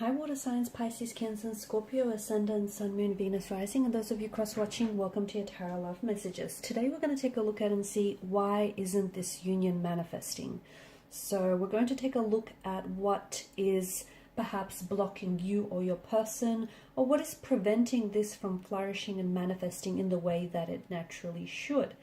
Hi water signs, Pisces, Cancer, and Scorpio, Ascendant, Sun, Moon, Venus, Rising, and those of you cross-watching, welcome to your Tarot Love Messages. Today we're going to take a look at and see why isn't this union manifesting. So we're going to take a look at what is perhaps blocking you or your person, or what is preventing this from flourishing and manifesting in the way that it naturally should.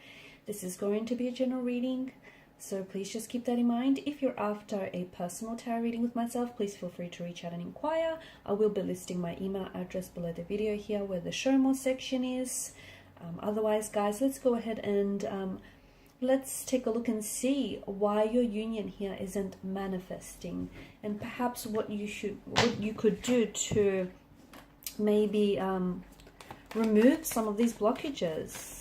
This is going to be a general reading, so please just keep that in mind. If you're after a personal tarot reading with myself, please feel free to reach out and inquire. I will be listing my email address below the video here where the show more section is. Otherwise, guys, let's go ahead and let's take a look and see why your union here isn't manifesting, and perhaps what you could do to maybe remove some of these blockages.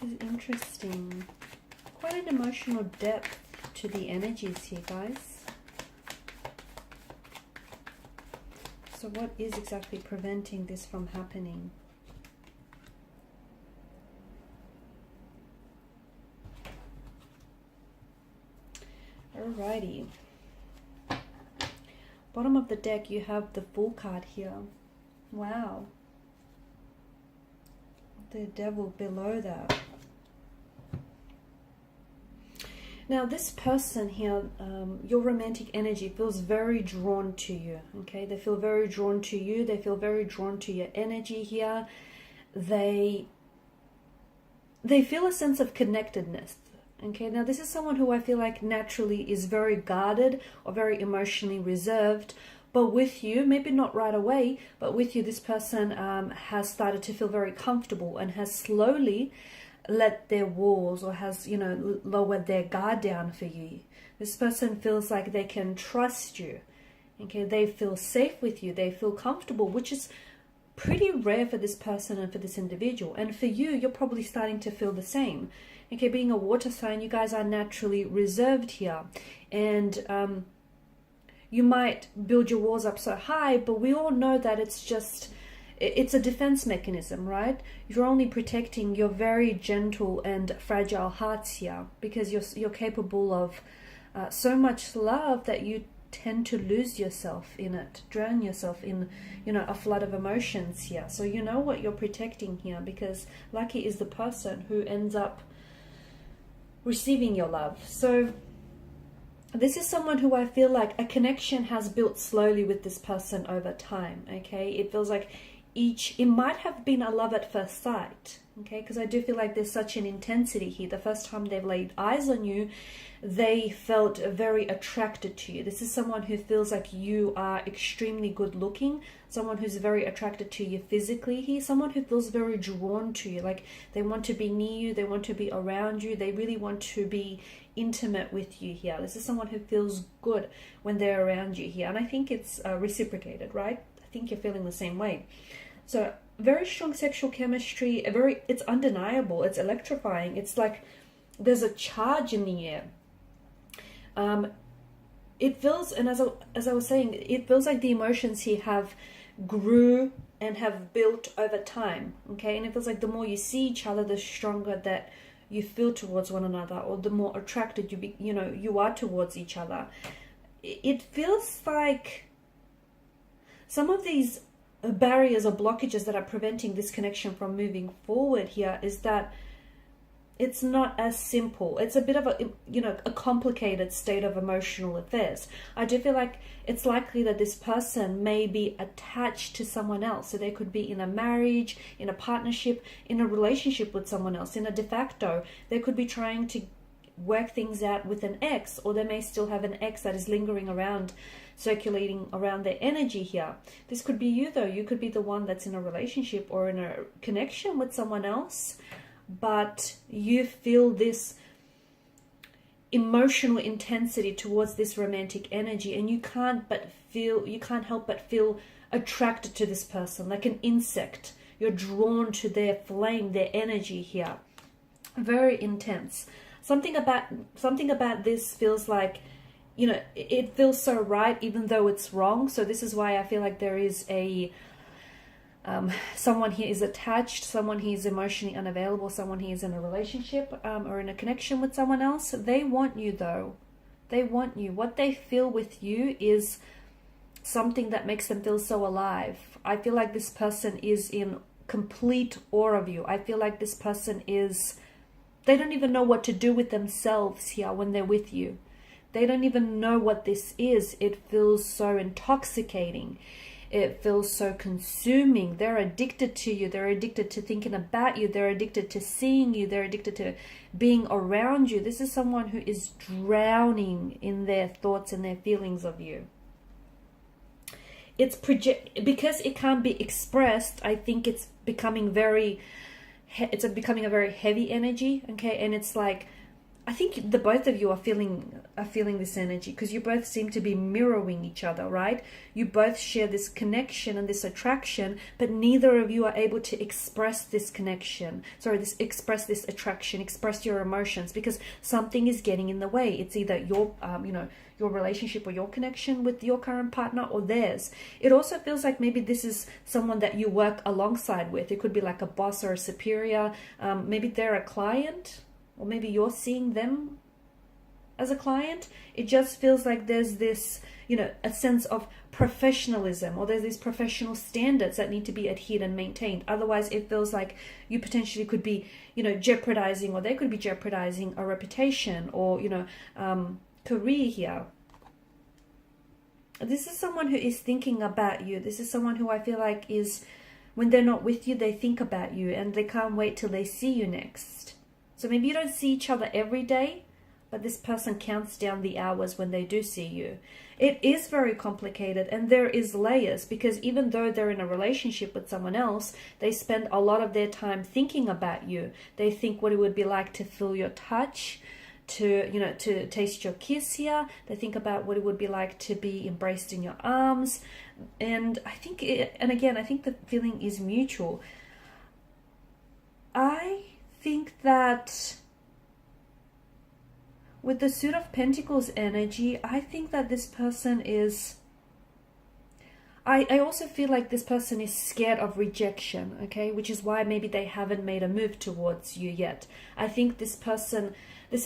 This is interesting. Quite an emotional depth to the energies here, guys. So what is exactly preventing this from happening? Alrighty. Bottom of the deck, you have the Fool card here. Wow. The Devil below that. Now this person here, your romantic energy feels very drawn to you, okay? They feel very drawn to you. They feel very drawn to your energy here. They feel a sense of connectedness, okay? Now this is someone who I feel like naturally is very guarded or very emotionally reserved. But with you, maybe not right away, but with you, this person has started to feel very comfortable and has slowly let their walls, or has, you know, lowered their guard down for you. This person feels like they can trust you. Okay, they feel safe with you. They feel comfortable, which is pretty rare for this person and for this individual. And for you, you're probably starting to feel the same. Okay, being a water sign, you guys are naturally reserved here. And you might build your walls up so high, but we all know that it's a defense mechanism, right? You're only protecting your very gentle and fragile hearts here, because you're capable of so much love that you tend to lose yourself in it, drown yourself in, you know, a flood of emotions here. So you know what you're protecting here, because lucky is the person who ends up receiving your love. So this is someone who I feel like a connection has built slowly with this person over time, okay? It feels like it might have been a love at first sight, okay? Because I do feel like there's such an intensity here. The first time they've laid eyes on you, they felt very attracted to you. This is someone who feels like you are extremely good looking, someone who's very attracted to you physically here, someone who feels very drawn to you, like they want to be near you, they want to be around you, they really want to be intimate with you here. This is someone who feels good when they're around you here, and I think it's reciprocated, right? I think you're feeling the same way. So very strong sexual chemistry, it's undeniable, it's electrifying. It's like there's a charge in the air. It feels, and as I was saying, it feels like the emotions here have grew and have built over time, okay? And it feels like the more you see each other, the stronger that you feel towards one another, or the more attracted you are towards each other. It feels like some of these barriers or blockages that are preventing this connection from moving forward here is that It's not as simple. It's a bit of a, you know, a complicated state of emotional affairs. I do feel like it's likely that this person may be attached to someone else. So they could be in a marriage, in a partnership, in a relationship with someone else, in a de facto. They could be trying to work things out with an ex, or they may still have an ex that is lingering around, circulating around their energy here. This could be you though. You could be the one that's in a relationship or in a connection with someone else, but you feel this emotional intensity towards this romantic energy, and you can't help but feel attracted to this person like an insect. You're drawn to their flame, their energy here. Very intense. Something about this feels like, you know, it feels so right even though it's wrong. So this is why I feel like there is a someone here is attached, someone here is emotionally unavailable, someone here is in a relationship or in a connection with someone else. They want you though. They want you. What they feel with you is something that makes them feel so alive. I feel like this person is in complete awe of you. I feel like this person is, they don't even know what to do with themselves here when they're with you. They don't even know what this is. It feels so intoxicating. It feels so consuming. They're addicted to you. They're addicted to thinking about you. They're addicted to seeing you. They're addicted to being around you. This is someone who is drowning in their thoughts and their feelings of you. It's because it can't be expressed. I think it's becoming a very heavy energy. Okay, and it's like, I think the both of you are feeling this energy because you both seem to be mirroring each other, right? You both share this connection and this attraction, but neither of you are able to express this connection. Express this attraction, express your emotions, because something is getting in the way. It's either your your relationship or your connection with your current partner or theirs. It also feels like maybe this is someone that you work alongside with. It could be like a boss or a superior. Maybe they're a client, or maybe you're seeing them as a client. It just feels like there's this, you know, a sense of professionalism, or there's these professional standards that need to be adhered and maintained. Otherwise, it feels like you potentially could be, you know, jeopardizing, or they could be jeopardizing a reputation or, you know, career here. This is someone who is thinking about you. This is someone who I feel like is, when they're not with you, they think about you and they can't wait till they see you next. So maybe you don't see each other every day, but this person counts down the hours when they do see you. It is very complicated, and there is layers, because even though they're in a relationship with someone else, they spend a lot of their time thinking about you. They think what it would be like to feel your touch, to taste your kiss here. They think about what it would be like to be embraced in your arms. And I think the feeling is mutual. I think that with the Suit of Pentacles energy, I think that this person is, I also feel like this person is scared of rejection, okay? Which is why maybe they haven't made a move towards you yet. I think this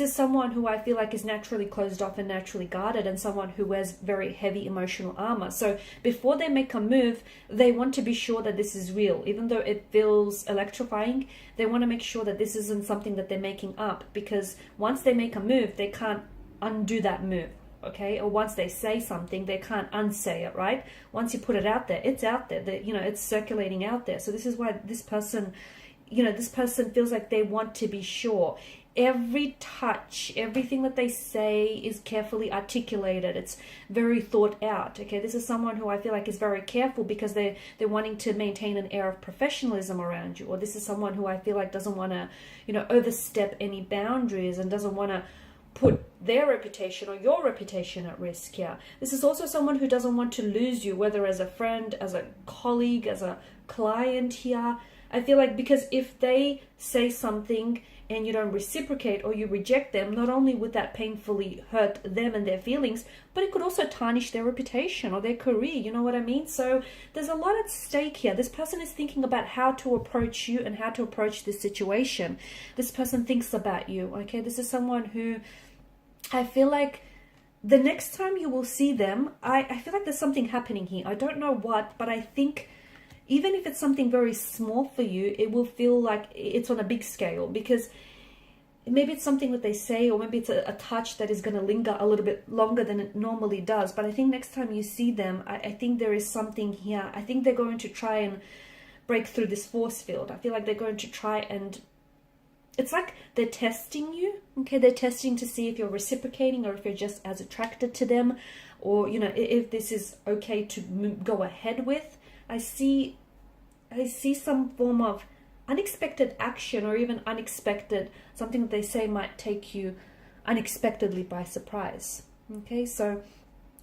is someone who I feel like is naturally closed off and naturally guarded, and someone who wears very heavy emotional armor. So before they make a move, they want to be sure that this is real. Even though it feels electrifying, they want to make sure that this isn't something that they're making up, because once they make a move, they can't undo that move. Okay, or once they say something, they can't unsay it, right? Once you put it out there, it's out there. It's circulating out there. So this is why this person feels like they want to be sure. Every touch, everything that they say is carefully articulated. It's very thought out. Okay, this is someone who I feel like is very careful, because they're wanting to maintain an air of professionalism around you. Or this is someone who I feel like doesn't want to, overstep any boundaries, and doesn't want to put their reputation or your reputation at risk here. This is also someone who doesn't want to lose you, whether as a friend, as a colleague, as a client here. I feel like, because if they say something and you don't reciprocate, or you reject them, not only would that painfully hurt them and their feelings, but it could also tarnish their reputation or their career, you know what I mean? So there's a lot at stake here. This person is thinking about how to approach you and how to approach this situation. This person thinks about you, okay? This is someone who I feel like the next time you will see them, I feel like there's something happening here. I don't know what, but I think even if it's something very small for you, it will feel like it's on a big scale, because maybe it's something that they say, or maybe it's a touch that is going to linger a little bit longer than it normally does. But I think next time you see them, I think there is something here. I think they're going to try and break through this force field. I feel like they're going to try and, it's like they're testing you, okay? They're testing to see if you're reciprocating, or if you're just as attracted to them, or, you know, if this is okay to go ahead with. I see some form of unexpected action, or even unexpected, something that they say might take you unexpectedly by surprise. Okay, so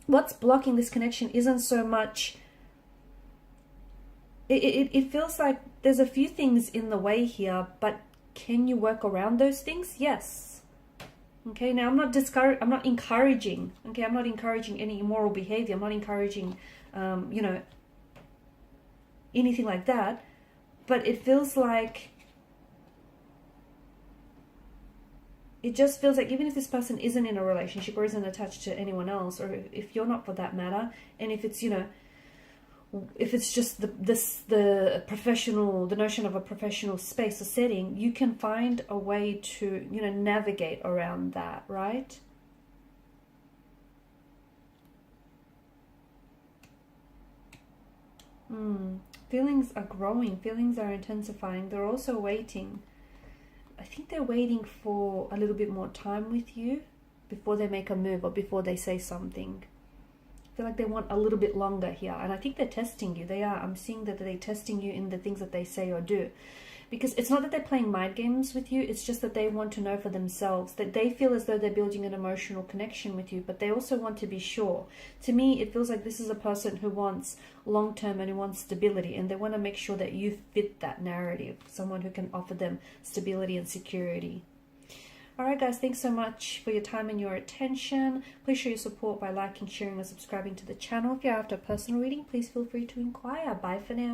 what's blocking this connection isn't so much, it feels like there's a few things in the way here, but can you work around those things? Yes. Okay, now I'm not encouraging, okay, I'm not encouraging any immoral behavior. I'm not encouraging, you know, anything like that. But it feels like, it just feels like even if this person isn't in a relationship or isn't attached to anyone else, or if you're not for that matter, and if it's, you know, if it's just the professional, the notion of a professional space or setting, you can find a way to, you know, navigate around that, right? Feelings are growing, feelings are intensifying. They're also waiting. I think they're waiting for a little bit more time with you before they make a move, or before they say something. I feel like they want a little bit longer here, and I think they're testing you. They are. I'm seeing that they're testing you in the things that they say or do, because it's not that they're playing mind games with you. It's just that they want to know for themselves, that they feel as though they're building an emotional connection with you, but they also want to be sure. To me, it feels like this is a person who wants long-term and who wants stability, and they want to make sure that you fit that narrative, someone who can offer them stability and security. Alright guys, thanks so much for your time and your attention. Please show your support by liking, sharing, or subscribing to the channel. If you're after a personal reading, please feel free to inquire. Bye for now.